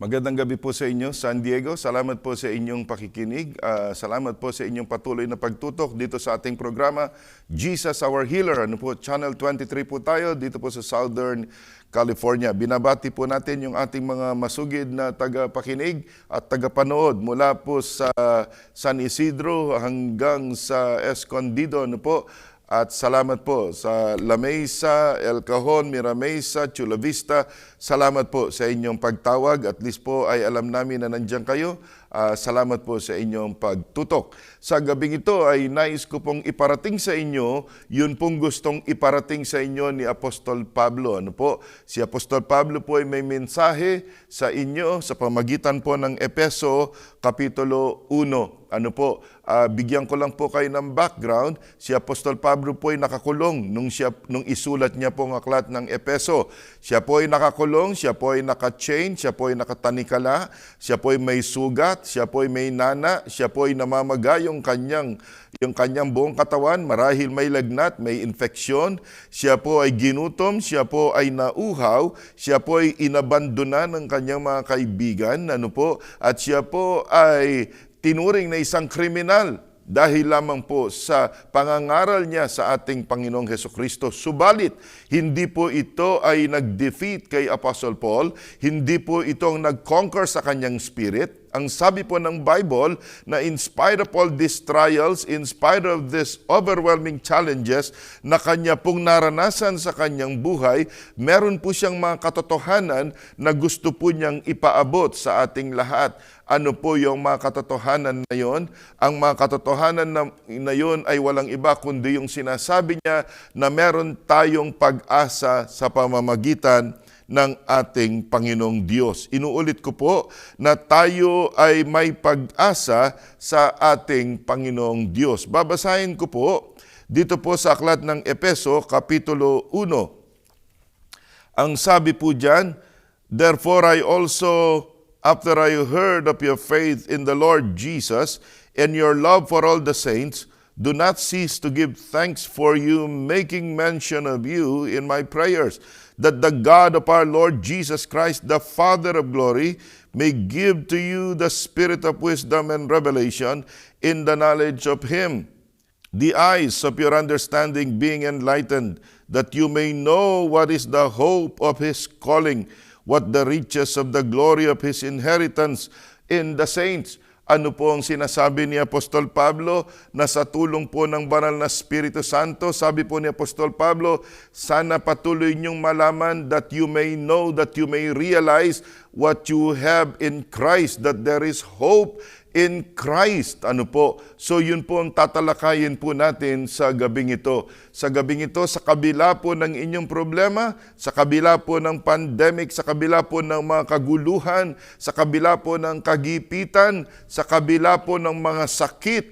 Magandang gabi po sa inyo, San Diego. Salamat po sa inyong pakikinig. Salamat po sa inyong patuloy na pagtutok dito sa ating programa, Jesus Our Healer. Channel 23 po tayo dito po sa Southern California. Binabati po natin yung ating mga masugid na tagapakinig at tagapanood mula po sa San Isidro hanggang sa Escondido. At salamat po sa La Mesa, El Cajon, Mira Mesa, Chula Vista. Salamat po sa inyong pagtawag. At least po ay alam namin na nandiyan kayo. Salamat po sa inyong pagtutok. Sa gabing ito ay nais ko pong iparating sa inyo, yun pong gustong iparating sa inyo ni Apostol Pablo. Si Apostol Pablo po ay may mensahe sa inyo sa pamagitan po ng Efeso Kapitulo 1. Bigyan ko lang po kayo ng background. Si Apostol Pablo po ay nakakulong nung isulat niya po ang aklat ng Efeso. Siya po ay nakakulong, siya po ay naka-chain, siya po ay nakatanikala, siya po ay may sugat, siya po ay may nana, siya po ay namamaga yung kanyang buong katawan, marahil may lagnat, may infeksyon, siya po ay ginutom, siya po ay nauhaw, siya po ay inabandona ng kanyang mga kaibigan, at siya po ay tinuring na isang kriminal dahil lamang po sa pangangaral niya sa ating Panginoong Hesukristo. Subalit, hindi po ito ay nag-defeat kay Apostle Paul, hindi po ito ang nag-conquer sa kanyang spirit. Ang sabi po ng Bible na in spite of all these trials, in spite of these overwhelming challenges na kanya pong naranasan sa kanyang buhay, meron po siyang mga katotohanan na gusto po niyang ipaabot sa ating lahat. Ano po yung mga katotohanan na yon? Ang mga katotohanan na yon ay walang iba kundi yung sinasabi niya na meron tayong pag-asa sa pamamagitan ng ating Panginoong Diyos. Inuulit ko po na tayo ay may pag-asa sa ating Panginoong Diyos. Babasahin ko po dito po sa aklat ng Efeso, Kapitulo 1. Ang sabi po dyan, "Therefore I also, after I heard of your faith in the Lord Jesus and your love for all the saints, do not cease to give thanks for you, making mention of you in my prayers, that the God of our Lord Jesus Christ, the Father of glory, may give to you the spirit of wisdom and revelation in the knowledge of Him, the eyes of your understanding being enlightened, that you may know what is the hope of His calling, what the riches of the glory of His inheritance in the saints." Ano po ang sinasabi ni Apostol Pablo? Na sa tulong po ng Banal na Espiritu Santo, sabi po ni Apostol Pablo, sana patuloy niyong malaman that you may know, that you may realize what you have in Christ, that there is hope in Christ. So yun po ang tatalakayin po natin sa gabing ito. Sa gabing ito, sa kabila po ng inyong problema, sa kabila po ng pandemic, sa kabila po ng mga kaguluhan, sa kabila po ng kagipitan, sa kabila po ng mga sakit,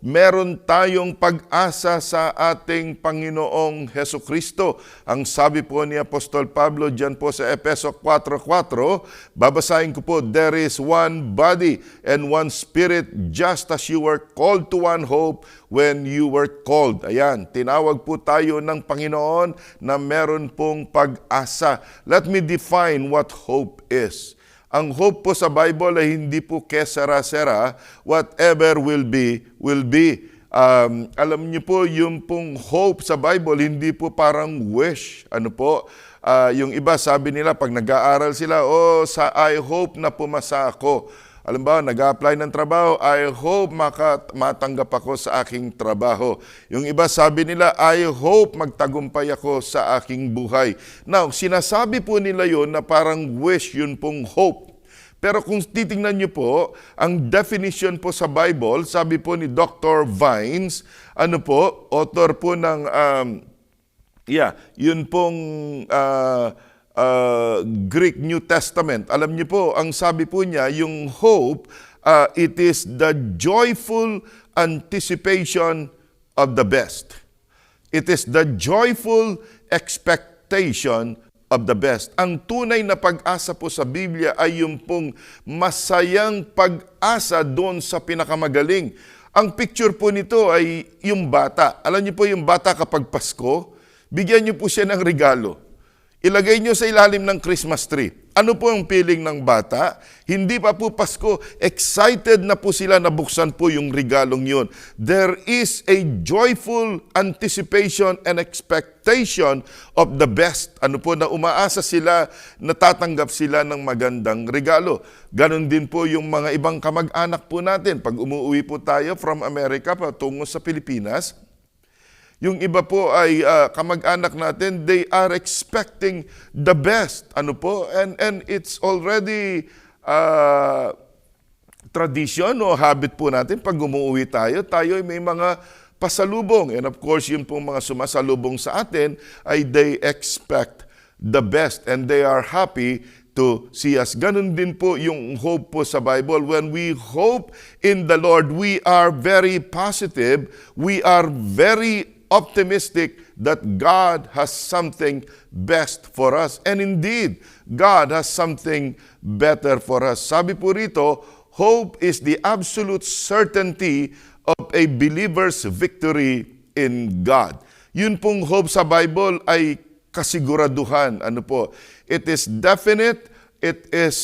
meron tayong pag-asa sa ating Panginoong Hesukristo. Ang sabi po ni Apostol Pablo dyan po sa Efeso 4:4, babasahin ko po, "There is one body and one spirit, just as you were called to one hope when you were called." Ayan, tinawag po tayo ng Panginoon na meron pong pag-asa. Let me define what hope is. Ang hope po sa Bible ay hindi po kesera-sera, whatever will be, will be. Alam niyo po, yung pong hope sa Bible, hindi po parang wish. Yung iba sabi nila, pag nag-aaral sila, I hope na pumasa ako. Alam ba, nag-a-apply ng trabaho, I hope matanggap ako sa aking trabaho. Yung iba sabi nila, I hope magtagumpay ako sa aking buhay. Now, sinasabi po nila yon na parang wish, yun pong hope. Pero kung titingnan niyo po, ang definition po sa Bible, sabi po ni Dr. Vines, author po ng, yun pong Greek New Testament. Alam niyo po, ang sabi po niya, yung hope, it is the joyful anticipation of the best. It is the joyful expectation of the best. Ang tunay na pag-asa po sa Biblia ay yung pong masayang pag-asa doon sa pinakamagaling. Ang picture po nito ay yung bata. Alam niyo po yung bata kapag Pasko, bigyan niyo po siya ng regalo. Ilagay niyo sa ilalim ng Christmas tree. Ano po ang feeling ng bata? Hindi pa po Pasko, excited na po sila na buksan po yung regalong yun. There is a joyful anticipation and expectation of the best. Ano po, na umaasa sila, natatanggap sila ng magandang regalo. Ganon din po yung mga ibang kamag-anak po natin. Pag umuwi po tayo from America patungo sa Pilipinas, yung iba po ay kamag-anak natin, they are expecting the best. Ano po? And it's already tradition o habit po natin. Pag umuwi tayo ay may mga pasalubong. And of course, yun pong mga sumasalubong sa atin ay they expect the best and they are happy to see us. Ganun din po yung hope po sa Bible. When we hope in the Lord, we are very positive. We are very optimistic that God has something best for us. And indeed, God has something better for us. Sabi po rito, hope is the absolute certainty of a believer's victory in God. Yun pong hope sa Bible ay kasiguraduhan. Ano po? It is definite, it is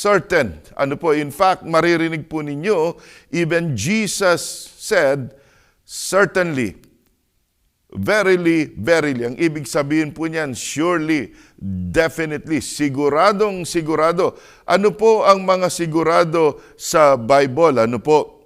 certain. Ano po? In fact, maririnig po ninyo, even Jesus said, certainly, verily, verily. Ang ibig sabihin po niyan, surely, definitely, siguradong sigurado. Ano po ang mga sigurado sa Bible? Ano po?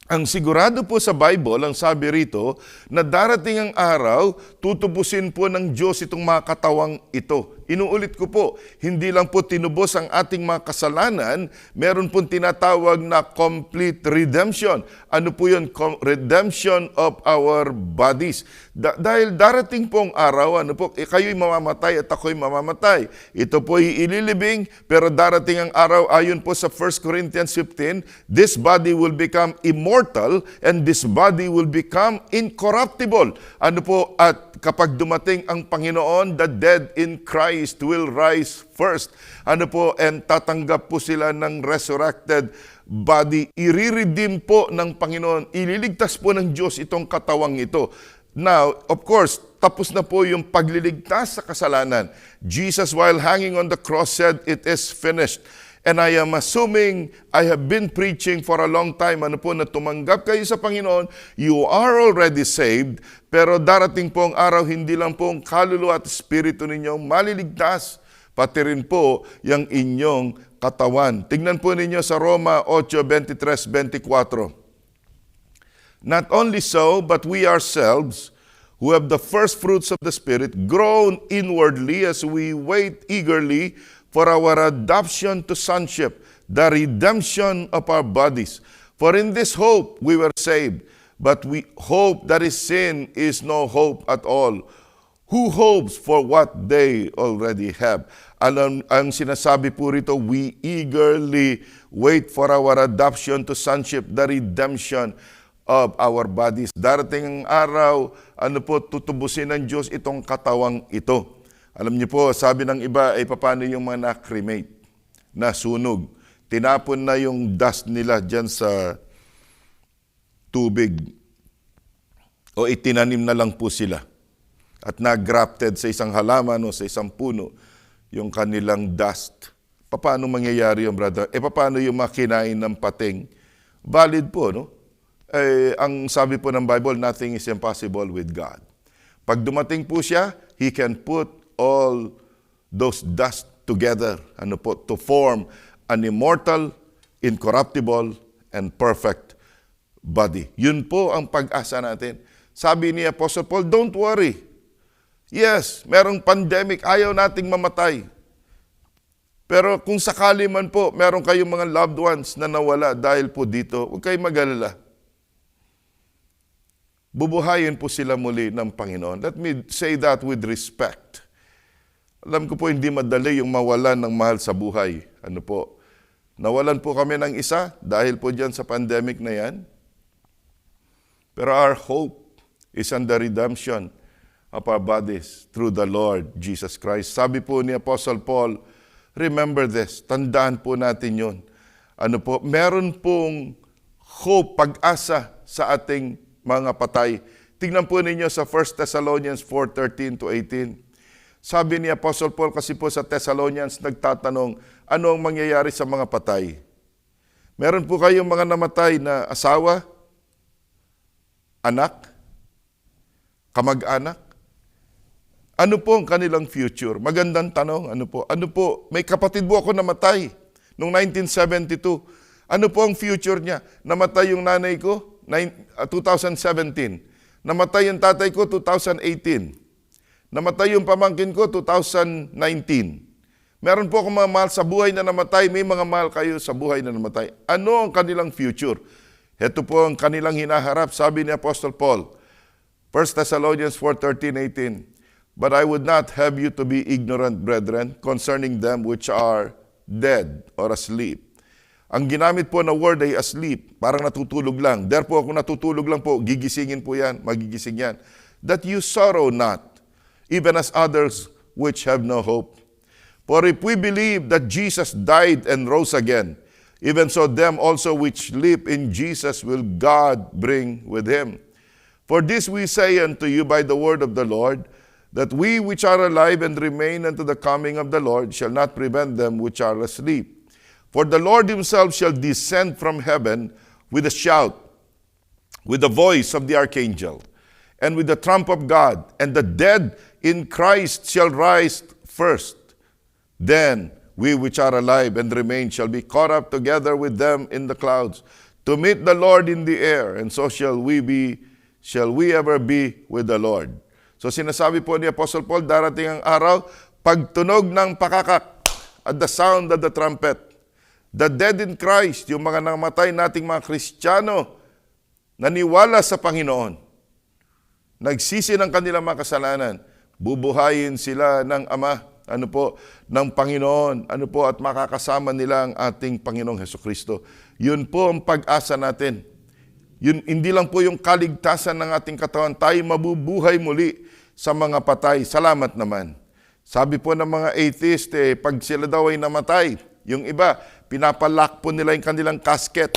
Ang sigurado po sa Bible, ang sabi rito, na darating ang araw, tutubusin po ng Diyos itong mga katawang ito. Inuulit ko po, hindi lang po tinubos ang ating mga kasalanan, meron pong tinatawag na complete redemption. Ano po yun? Redemption of our bodies. Dahil darating pong araw, ano po, kayo'y mamamatay at ako'y mamamatay. Ito po ay ililibing, pero darating ang araw, ayon po sa 1 Corinthians 15, this body will become immortal and this body will become incorruptible. Ano po, at kapag dumating ang Panginoon, the dead in Christ will rise first. Ano po, and tatanggap po sila ng resurrected body. Iriredeem po ng Panginoon, ililigtas po ng Diyos itong katawang ito. Now, of course, tapos na po yung pagliligtas sa kasalanan. Jesus, while hanging on the cross, said, "It is finished." And I am assuming, I have been preaching for a long time, ano po, na tumanggap kayo sa Panginoon, you are already saved, pero darating po ang araw, hindi lang po ang kaluluwa at espiritu ninyong maliligtas, pati rin po yung inyong katawan. Tingnan po ninyo sa Roma 8:23-24. Not only so, but we ourselves, who have the first fruits of the Spirit, groan inwardly as we wait eagerly for our adoption to sonship, the redemption of our bodies. For in this hope we were saved, but we hope that is sin is no hope at all. Who hopes for what they already have? Ang sinasabi po rito, we eagerly wait for our adoption to sonship, the redemption of our bodies. Darating ang araw, ano po, tutubusin ng Diyos itong katawang ito. Alam niyo po, sabi ng iba, ay paano yung mga na-cremate, nasunog. Tinapon na yung dust nila dyan sa tubig. O itinanim na lang po sila. At na-grafted sa isang halaman o sa isang puno yung kanilang dust. Paano mangyayari yung brother? Paano yung makinain ng pating? Valid po, no? Ang sabi po ng Bible, nothing is impossible with God. Pag dumating po siya, He can put all those dust together, ano po, to form an immortal, incorruptible, and perfect body. Yun po ang pag-asa natin. Sabi ni Apostle Paul, don't worry. Yes, merong pandemic, ayaw nating mamatay. Pero kung sakali man po, meron kayong mga loved ones na nawala dahil po dito, huwag kayong mag-alala. Bubuhayin po sila muli ng Panginoon. Let me say that with respect. Alam ko po hindi madali yung mawalan ng mahal sa buhay. Ano po? Nawalan po kami ng isa dahil po dyan sa pandemic na yan. Pero our hope is on the redemption of our bodies through the Lord Jesus Christ. Sabi po ni Apostle Paul, remember this, tandaan po natin yun. Ano po? Meron pong hope, pag-asa sa ating mga patay. Tingnan po ninyo sa 1 Thessalonians 4:13-18. Sabi ni Apostle Paul kasi po sa Thessalonians, nagtatanong, ano ang mangyayari sa mga patay? Meron po kayong mga namatay na asawa, anak, kamag-anak? Ano po ang kanilang future? Magandang tanong. Ano po? May kapatid po ako namatay noong 1972. Ano po ang future niya? Namatay yung nanay ko, 2017. Namatay yung tatay ko, 2018. Namatay yung pamangkin ko, 2019. Meron po akong mga mahal sa buhay na namatay, may mga mahal kayo sa buhay na namatay. Ano ang kanilang future? Ito po ang kanilang hinaharap, sabi ni Apostle Paul, 1 Thessalonians 4:13-18. But I would not have you to be ignorant, brethren, concerning them which are dead or asleep. Ang ginamit po na word ay asleep, parang natutulog lang. Therefore, kung natutulog lang po, gigisingin po yan, magigising yan. That you sorrow not, even as others which have no hope. For if we believe that Jesus died and rose again, even so them also which sleep in Jesus will God bring with him. For this we say unto you by the word of the Lord, that we which are alive and remain unto the coming of the Lord shall not prevent them which are asleep. For the Lord himself shall descend from heaven with a shout, with the voice of the archangel, and with the trump of God, and the dead in Christ shall rise first. Then we which are alive and remain shall be caught up together with them in the clouds, to meet the Lord in the air, and so shall we ever be with the Lord. So sinasabi po ni Apostle Paul, darating ang araw, pagtunog ng pakakak, at the sound of the trumpet, the dead in Christ, yung mga namatay nating mga Kristiyano, naniwala sa Panginoon, nagsisi ng kanilang mga kasalanan, bubuhayin sila ng Ama, ng Panginoon, at makakasama nila ang ating Panginoong Hesukristo. Yun po ang pag-asa natin. Yun, hindi lang po yung kaligtasan ng ating katawan, tayo mabubuhay muli sa mga patay. Salamat naman. Sabi po ng mga atheist, pag sila daw ay namatay, yung iba, pinapalak po nila yung kanilang casket.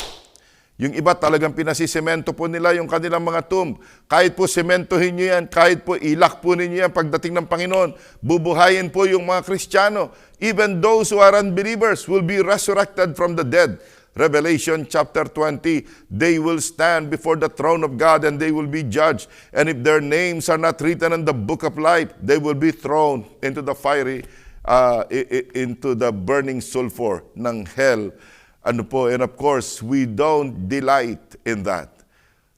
Yung iba talagang pinasisemento po nila yung kanilang mga tomb. Kahit po sementohin nyo yan, kahit po ilak po ninyo yan pagdating ng Panginoon, bubuhayin po yung mga Kristiyano. Even those who are unbelievers will be resurrected from the dead. Revelation chapter 20, they will stand before the throne of God and they will be judged. And if their names are not written in the book of life, they will be thrown into the into the burning sulfur ng hell. And of course, we don't delight in that.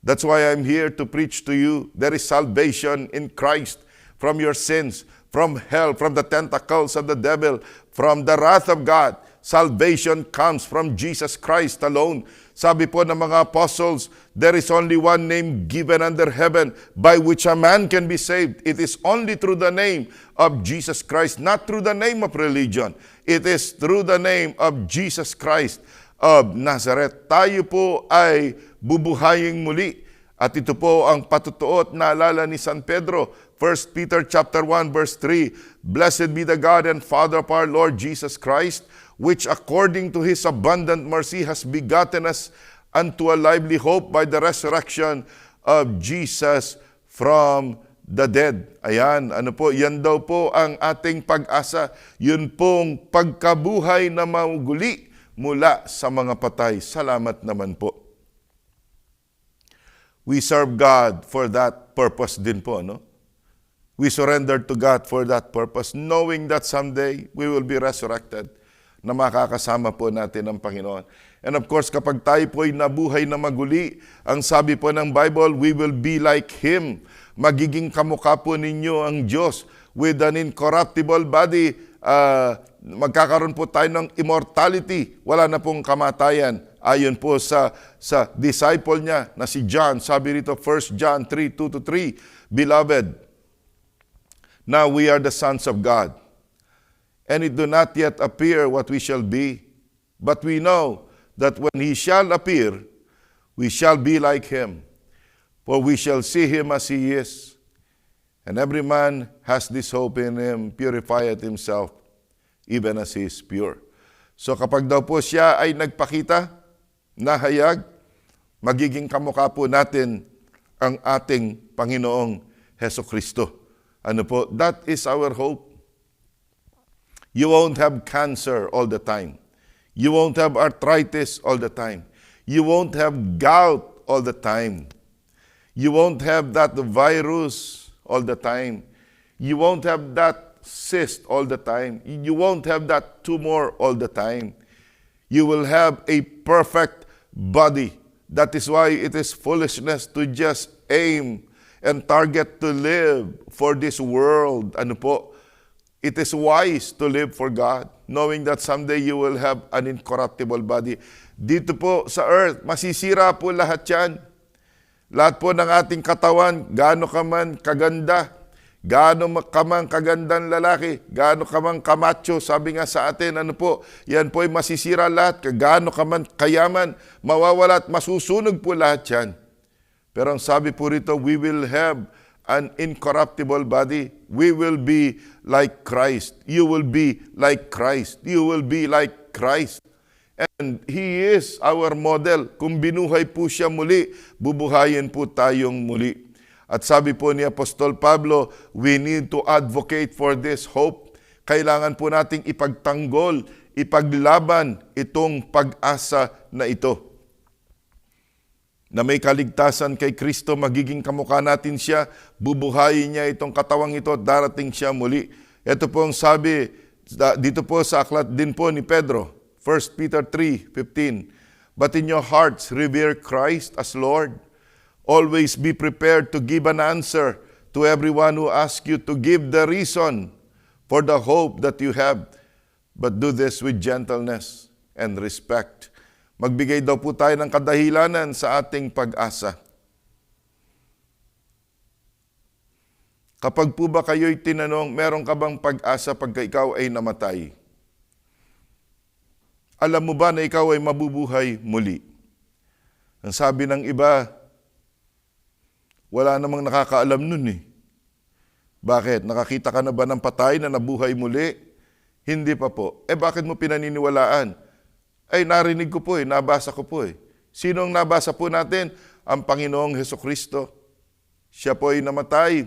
That's why I'm here to preach to you. There is salvation in Christ from your sins, from hell, from the tentacles of the devil, from the wrath of God. Salvation comes from Jesus Christ alone. Sabi po ng mga apostles, there is only one name given under heaven by which a man can be saved. It is only through the name of Jesus Christ, not through the name of religion. It is through the name of Jesus Christ of Nazareth. Tayo po ay bubuhayin muli. At ito po ang patutuot na alala ni San Pedro, 1 Peter chapter 1 verse 3, Blessed be the God and Father of our Lord Jesus Christ, which according to His abundant mercy has begotten us unto a lively hope by the resurrection of Jesus from the dead. Ayan, yan daw po ang ating pag-asa. Yun pong pagkabuhay na maugali mula sa mga patay. Salamat naman po. We serve God for that purpose din po, no? We surrender to God for that purpose, knowing that someday we will be resurrected, na makakasama po natin ang Panginoon. And of course, kapag tayo po ay nabuhay na maguli, ang sabi po ng Bible, we will be like Him. Magiging kamukha po ninyo ang Diyos with an incorruptible body. Magkakaroon po tayo ng immortality. Wala na pong kamatayan. Ayon po sa disciple niya na si John. Sabi rito, 1 John 3:2-3, Beloved, now we are the sons of God, and it do not yet appear what we shall be. But we know that when He shall appear, we shall be like Him, for we shall see Him as He is. And every man has this hope in Him, purifieth himself, even as He is pure. So kapag daw po siya ay nagpakita, nahayag, magiging kamukha po natin ang ating Panginoong Hesukristo. That is our hope. You won't have cancer all the time. You won't have arthritis all the time. You won't have gout all the time. You won't have that virus all the time. You won't have that cyst all the time. You won't have that tumor all the time. You will have a perfect body. That is why it is foolishness to just aim and target to live for this world. Ano po? It is wise to live for God, knowing that someday you will have an incorruptible body. Dito po sa earth, masisira po lahat yan. Lahat po ng ating katawan, gaano ka man kaganda, gaano ka man kagandang lalaki, gaano ka man kamacho, sabi nga sa atin, ano po, yan po ay masisira lahat, gaano ka man kayaman, mawawala at masusunog po lahat yan. Pero ang sabi po rito, we will have an incorruptible body. We will be like Christ. You will be like Christ. You will be like Christ. And He is our model. Kung binuhay po siya muli, bubuhayin po tayong muli. At sabi po ni Apostol Pablo, we need to advocate for this hope. Kailangan po nating ipagtanggol, ipaglaban itong pag-asa na ito. Na may kaligtasan kay Kristo, magiging kamukha natin siya, bubuhayin niya itong katawang ito, darating siya muli. Ito po ang sabi, dito po sa aklat din po ni Pedro, 1 Peter 3:15, but in your hearts revere Christ as Lord. Always be prepared to give an answer to everyone who asks you to give the reason for the hope that you have, but do this with gentleness and respect. Magbigay daw po tayo ng kadahilanan sa ating pag-asa. Kapag po ba kayo'y tinanong, meron ka bang pag-asa pagka ikaw ay namatay? Alam mo ba na ikaw ay mabubuhay muli? Ang sabi ng iba, wala namang nakakaalam nun eh. Bakit? Nakakita ka na ba ng patay na nabuhay muli? Hindi pa po. Bakit mo pinaniniwalaan? Ay, narinig ko po nabasa ko po Sinong nabasa po natin? Ang Panginoong Hesukristo. Siya po ay namatay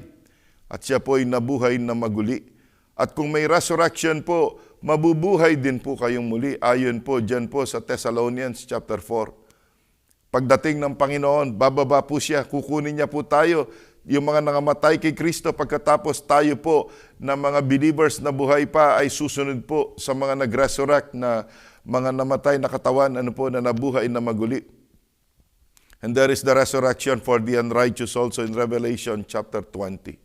at siya po ay nabuhay na maguli. At kung may resurrection po, mabubuhay din po kayong muli. Ayon po dyan po sa Thessalonians chapter 4. Pagdating ng Panginoon, bababa po siya, kukunin niya po tayo, yung mga nangamatay kay Kristo, pagkatapos tayo po na mga believers na buhay pa ay susunod po sa mga nag-resurrect na mga namatay na katawan, na nabuhay na maguli. And there is the resurrection for the unrighteous also in Revelation chapter 20.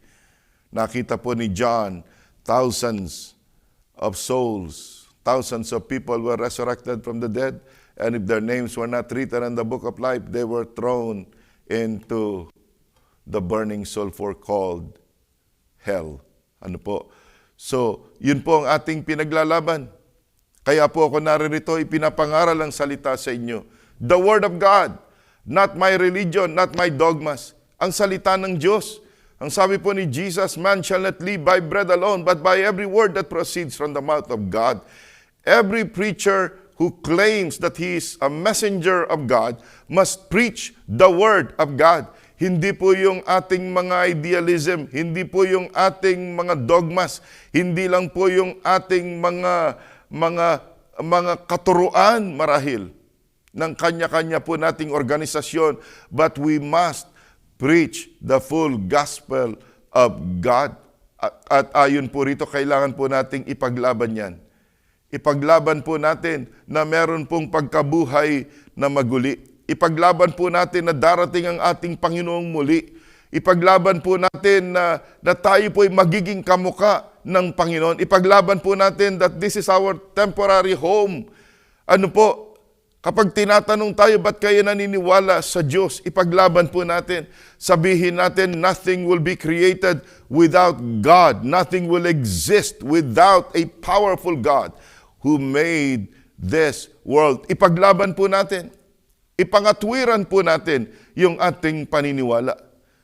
Nakita po ni John, thousands of souls, thousands of people were resurrected from the dead, and if their names were not written in the book of life, they were thrown into the burning sulfur called hell. So, yun po ang ating pinaglalaban. Kaya po ako naririto, ipinapangaral ang salita sa inyo. The Word of God, not my religion, not my dogmas. Ang salita ng Diyos. Ang sabi po ni Jesus, man shall not live by bread alone, but by every word that proceeds from the mouth of God. Every preacher who claims that he is a messenger of God must preach the Word of God. Hindi po yung ating mga idealism, hindi po yung ating mga dogmas, hindi lang po yung ating mga katuruan marahil ng kanya-kanya po nating organisasyon, but we must preach the full gospel of God. At ayon po rito, kailangan po nating ipaglaban yan. Ipaglaban po natin na meron pong pagkabuhay na maguli. Ipaglaban po natin na darating ang ating Panginoong muli. Ipaglaban po natin na tayo po ay magiging kamukha ng Panginoon. Ipaglaban po natin that this is our temporary home. Kapag tinatanong tayo, ba't kayo naniniwala sa Diyos? Ipaglaban po natin. Sabihin natin, nothing will be created without God. Nothing will exist without a powerful God who made this world. Ipaglaban po natin. Ipangatwiran po natin yung ating paniniwala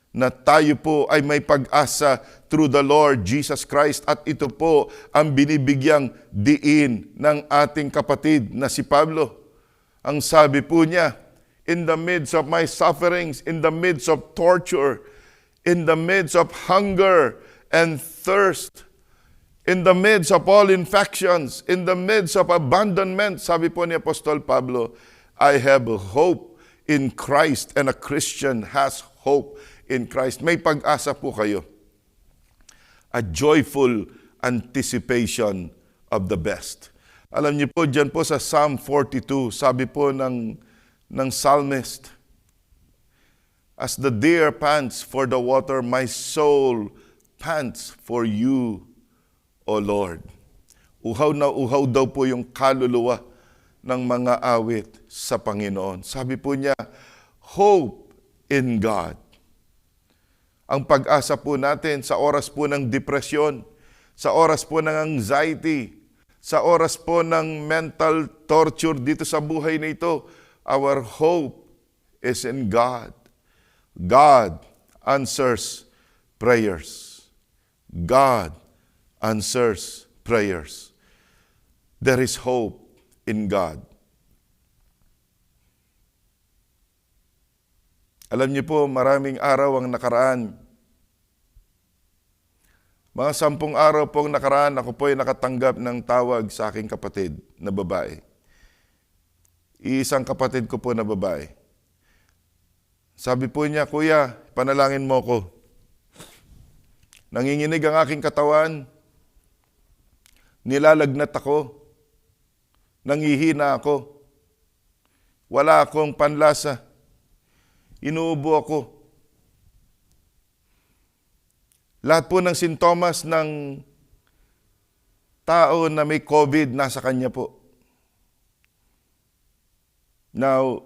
na tayo po ay may pag-asa through the Lord Jesus Christ, at ito po ang binibigyang diin ng ating kapatid na si Pablo. Ang sabi po niya, in the midst of my sufferings, in the midst of torture, in the midst of hunger and thirst, In the midst of all infections, in the midst of abandonment, sabi po ni Apostol Pablo, I have hope in Christ, and a Christian has hope in Christ. May pag-asa po kayo. A joyful anticipation of the best. Alam niyo po, dyan po sa Psalm 42, sabi po ng psalmist, as the deer pants for the water, my soul pants for you, O Lord. Uhaw na uhaw daw po yung kaluluwa ng mga awit sa Panginoon. Sabi po niya, hope in God. Ang pag-asa po natin sa oras po ng depresyon, sa oras po ng anxiety, sa oras po ng mental torture dito sa buhay na ito, our hope is in God. God answers prayers. God answers prayers. There is hope in God. Alam niyo po, maraming araw ang nakaraan. Mga 10 araw pong nakaraan, ako po ay nakatanggap ng tawag sa aking kapatid na babae. Iisang kapatid ko po na babae. Sabi po niya, Kuya, panalangin mo ko. Nanginginig ang aking katawan. Nilalagnat ako. Nangihina ako. Wala akong panlasa. Inuubo ako. Lahat po ng sintomas ng tao na may COVID nasa kanya po. Now,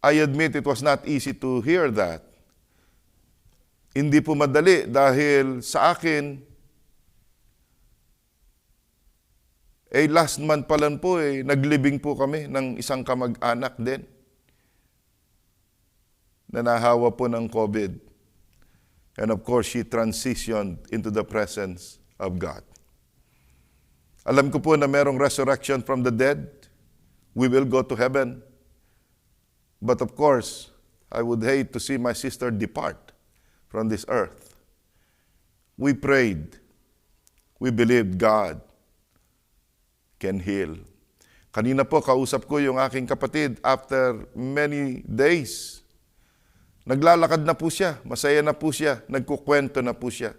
I admit it was not easy to hear that. Hindi po madali dahil sa akin, last month pa lang po naglibing po kami ng isang kamag-anak din na nahawa po ng COVID. And of course, she transitioned into the presence of God. Alam ko po na merong resurrection from the dead. We will go to heaven. But of course, I would hate to see my sister depart from this earth. We prayed. We believed God can heal. Kanina po, kausap ko yung aking kapatid after many days. Naglalakad na po siya, masaya na po siya, nagkukwento na po siya,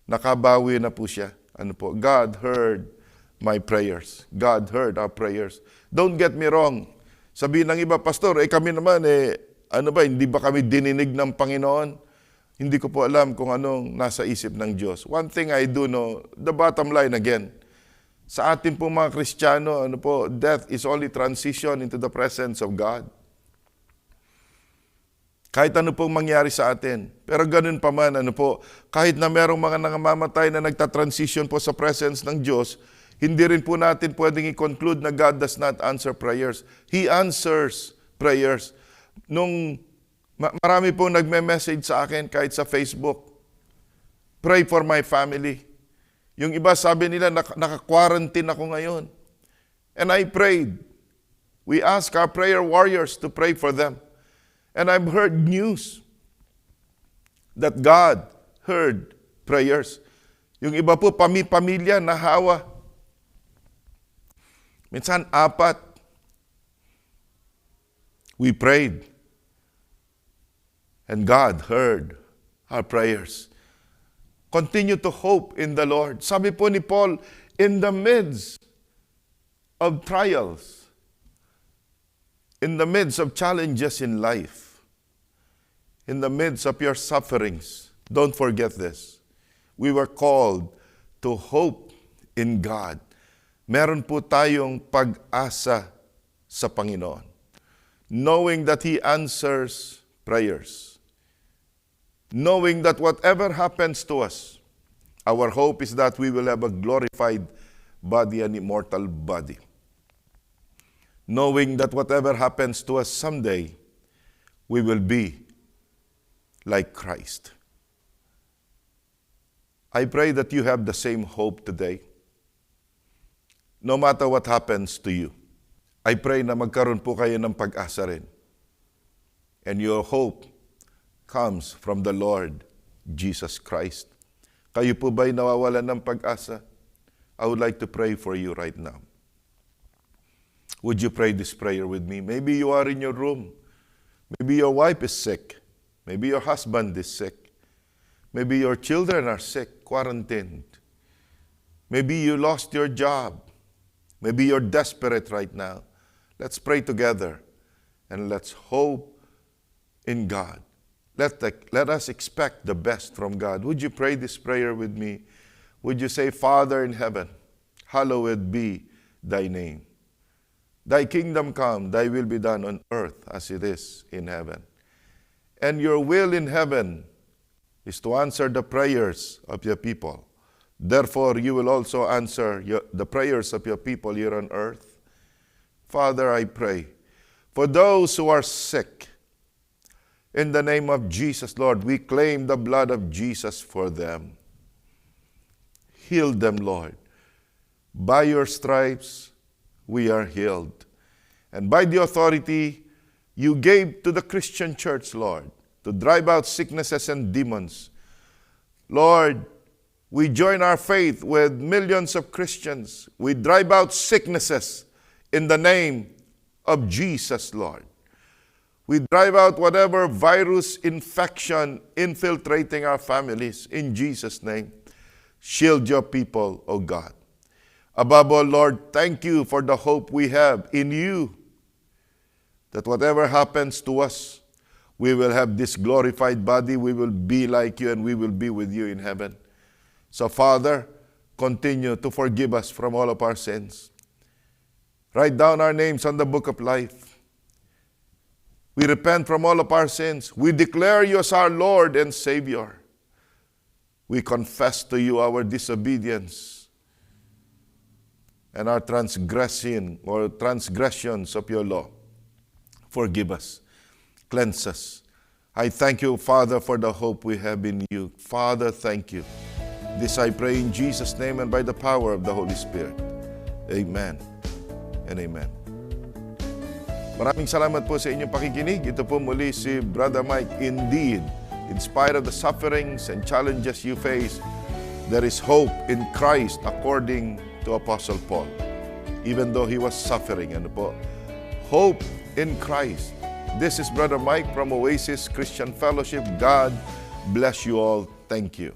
nakabawi na po siya. Ano po? God heard my prayers. God heard our prayers. Don't get me wrong. Sabihin ng iba, Pastor, kami naman, hindi ba kami dininig ng Panginoon? Hindi ko po alam kung anong nasa isip ng Diyos. One thing I do know, the bottom line again, sa ating pong mga Kristiyano, death is only transition into the presence of God. Kahit ano pong mangyari sa atin. Pero ganun pa man, kahit na merong mga nangangamatay na nagta-transition po sa presence ng Diyos, hindi rin po natin pwedeng i-conclude na God does not answer prayers. He answers prayers. Marami pong nagme-message sa akin kahit sa Facebook, pray for my family. Yung iba sabi nila, naka-quarantine ako ngayon. And I prayed. We asked our prayer warriors to pray for them. And I've heard news that God heard prayers. Yung iba po, pamilya, nahawa. Minsan, 4. We prayed. And God heard our prayers. Continue to hope in the Lord. Sabi po ni Paul, in the midst of trials, in the midst of challenges in life, in the midst of your sufferings, don't forget this. We were called to hope in God. Meron po tayong pag-asa sa Panginoon. Knowing that He answers prayers. Knowing that whatever happens to us, our hope is that we will have a glorified body, an immortal body. Knowing that whatever happens to us someday, we will be like Christ. I pray that you have the same hope today, no matter what happens to you. I pray na magkaroon po kayo ng pag-asa rin. And your hope comes from the Lord Jesus Christ. Kayo po ba'y nawawalan ng pag-asa? I would like to pray for you right now. Would you pray this prayer with me? Maybe you are in your room. Maybe your wife is sick. Maybe your husband is sick. Maybe your children are sick, quarantined. Maybe you lost your job. Maybe you're desperate right now. Let's pray together and let's hope in God. Let us expect the best from God. Would you pray this prayer with me? Would you say, Father in heaven, hallowed be thy name. Thy kingdom come, thy will be done on earth as it is in heaven. And your will in heaven is to answer the prayers of your people. Therefore, you will also answer the prayers of your people here on earth. Father, I pray for those who are sick. In the name of Jesus, Lord, we claim the blood of Jesus for them. Heal them, Lord. By your stripes, we are healed. And by the authority you gave to the Christian church, Lord, to drive out sicknesses and demons, Lord, we join our faith with millions of Christians. We drive out sicknesses in the name of Jesus, Lord. We drive out whatever virus infection infiltrating our families in Jesus' name. Shield your people, O God. Above all, Lord, thank you for the hope we have in you, that whatever happens to us, we will have this glorified body, we will be like you, and we will be with you in heaven. So, Father, continue to forgive us from all of our sins. Write down our names on the book of life. We repent from all of our sins. We declare you as our Lord and Savior. We confess to you our disobedience and our transgression or transgressions of your law. Forgive us. Cleanse us. I thank you, Father, for the hope we have in you. Father, thank you. This I pray in Jesus' name and by the power of the Holy Spirit. Amen and amen. Maraming salamat po sa inyong pakikinig. Ito po muli si Brother Mike. Indeed, in spite of the sufferings and challenges you face, there is hope in Christ according to Apostle Paul. Even though he was suffering. Ano po? Hope in Christ. This is Brother Mike from Oasis Christian Fellowship. God bless you all. Thank you.